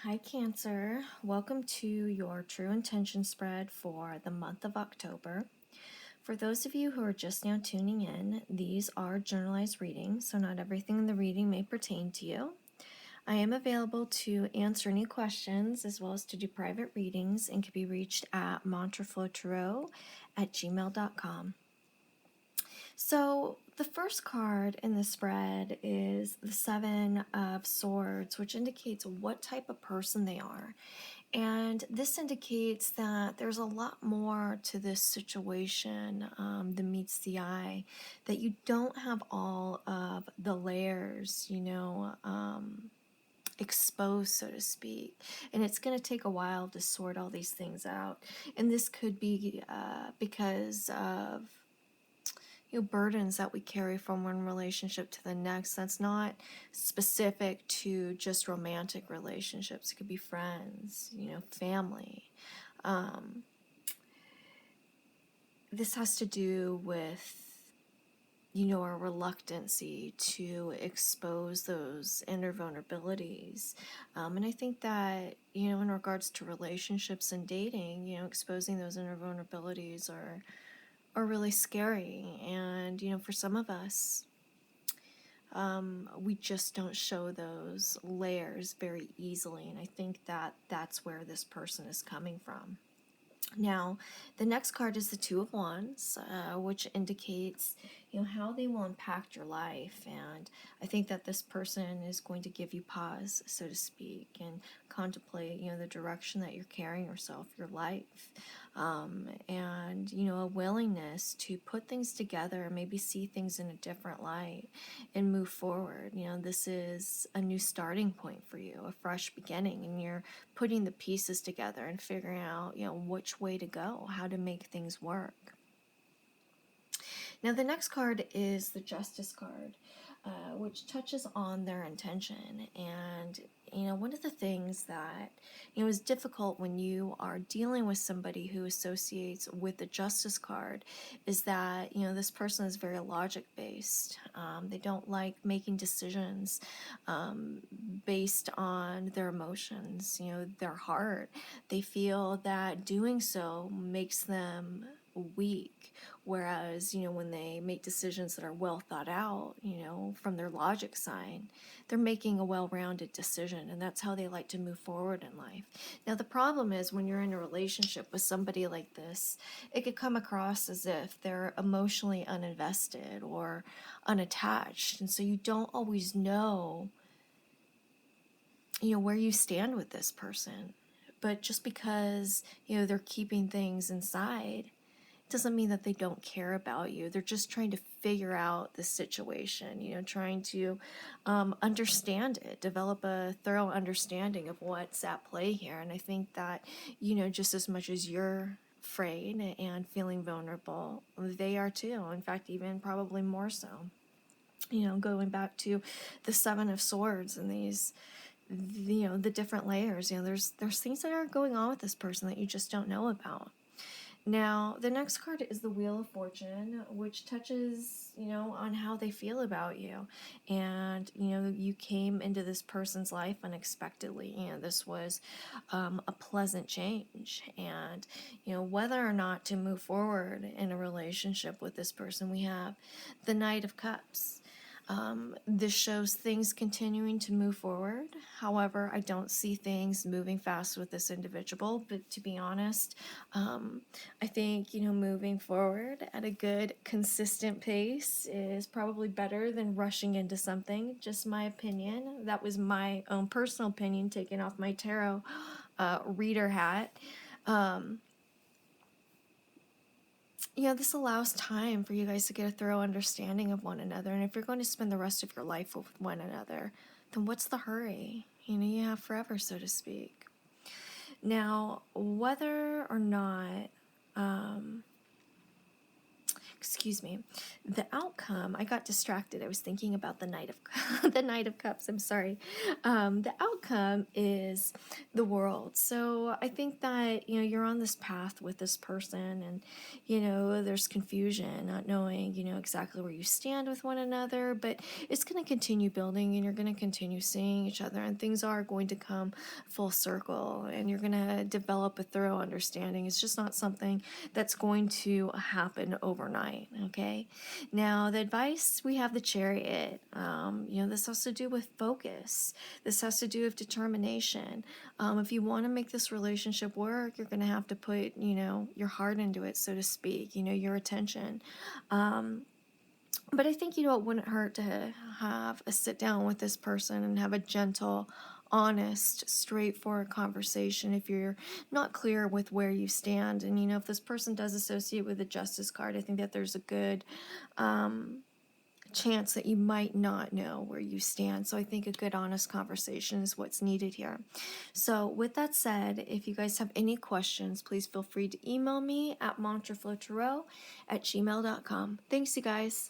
Hi Cancer, welcome to your True Intention spread for the month of October. For those of you who are just now tuning in, these are generalized readings, so not everything in the reading may pertain to you. I am available to answer any questions as well as to do private readings and can be reached at mantraflowtarot@gmail.com. So the first card in the spread is the Seven of Swords, which indicates what type of person they are. And this indicates that there's a lot more to this situation than meets the eye, that you don't have all of the layers, exposed, so to speak. And it's going to take a while to sort all these things out. And this could be because of burdens that we carry from one relationship to the next. That's not specific to just romantic relationships. It could be friends, family. This has to do with our reluctancy to expose those inner vulnerabilities. And I think that, in regards to relationships and dating, exposing those inner vulnerabilities are really scary. And, for some of us, we just don't show those layers very easily. And I think that that's where this person is coming from. Now, the next card is the Two of Wands, which indicates, how they will impact your life. And I think that this person is going to give you pause, so to speak, and contemplate, the direction that you're carrying yourself, your life, and, a willingness to put things together, maybe see things in a different light and move forward. This is a new starting point for you, a fresh beginning, and you're putting the pieces together and figuring out, which way to go, how to make things work. Now, the next card is the Justice card, which touches on their intention. And, one of the things that, is difficult when you are dealing with somebody who associates with the Justice card is that, this person is very logic-based. They don't like making decisions based on their emotions, their heart. They feel that doing so makes them weak, whereas when they make decisions that are well thought out, from their logic side, they're making a well-rounded decision, and that's how they like to move forward in life. Now, the problem is when you're in a relationship with somebody like this, it could come across as if they're emotionally uninvested or unattached, and so you don't always know where you stand with this person. But just because they're keeping things inside doesn't mean that they don't care about you. They're just trying to figure out the situation, trying to understand it, develop a thorough understanding of what's at play here. And I think that, just as much as you're afraid and feeling vulnerable, they are too. In fact, even probably more so. Going back to the Seven of Swords and these, the different layers, there's things that are going on with this person that you just don't know about. Now, the next card is the Wheel of Fortune, which touches, on how they feel about you. And, you came into this person's life unexpectedly, and this was a pleasant change. And, whether or not to move forward in a relationship with this person, we have the Knight of Cups. This shows things continuing to move forward. However, I don't see things moving fast with this individual. But to be honest, I think, moving forward at a good, consistent pace is probably better than rushing into something. Just my opinion. That was my own personal opinion, taking off my tarot reader hat. This allows time for you guys to get a thorough understanding of one another. And if you're going to spend the rest of your life with one another, then what's the hurry? You have forever, so to speak. Now, whether or not, the outcome, I got distracted. I was thinking about the Knight of Cups. I'm sorry. The outcome is the world. So I think that, you're on this path with this person, and, there's confusion, not knowing, exactly where you stand with one another, but it's going to continue building, and you're going to continue seeing each other, and things are going to come full circle, and you're going to develop a thorough understanding. It's just not something that's going to happen overnight. Okay. Now, the advice, we have the Chariot. This has to do with focus. This has to do with determination. If you want to make this relationship work, you're going to have to put, your heart into it, so to speak, your attention. But I think, it wouldn't hurt to have a sit down with this person and have a gentle, honest, straightforward conversation if you're not clear with where you stand. And, if this person does associate with the Justice card, I think that there's a good chance that you might not know where you stand. So I think a good, honest conversation is what's needed here. So with that said, if you guys have any questions, please feel free to email me at mantraflowtarot@gmail.com. Thanks, you guys.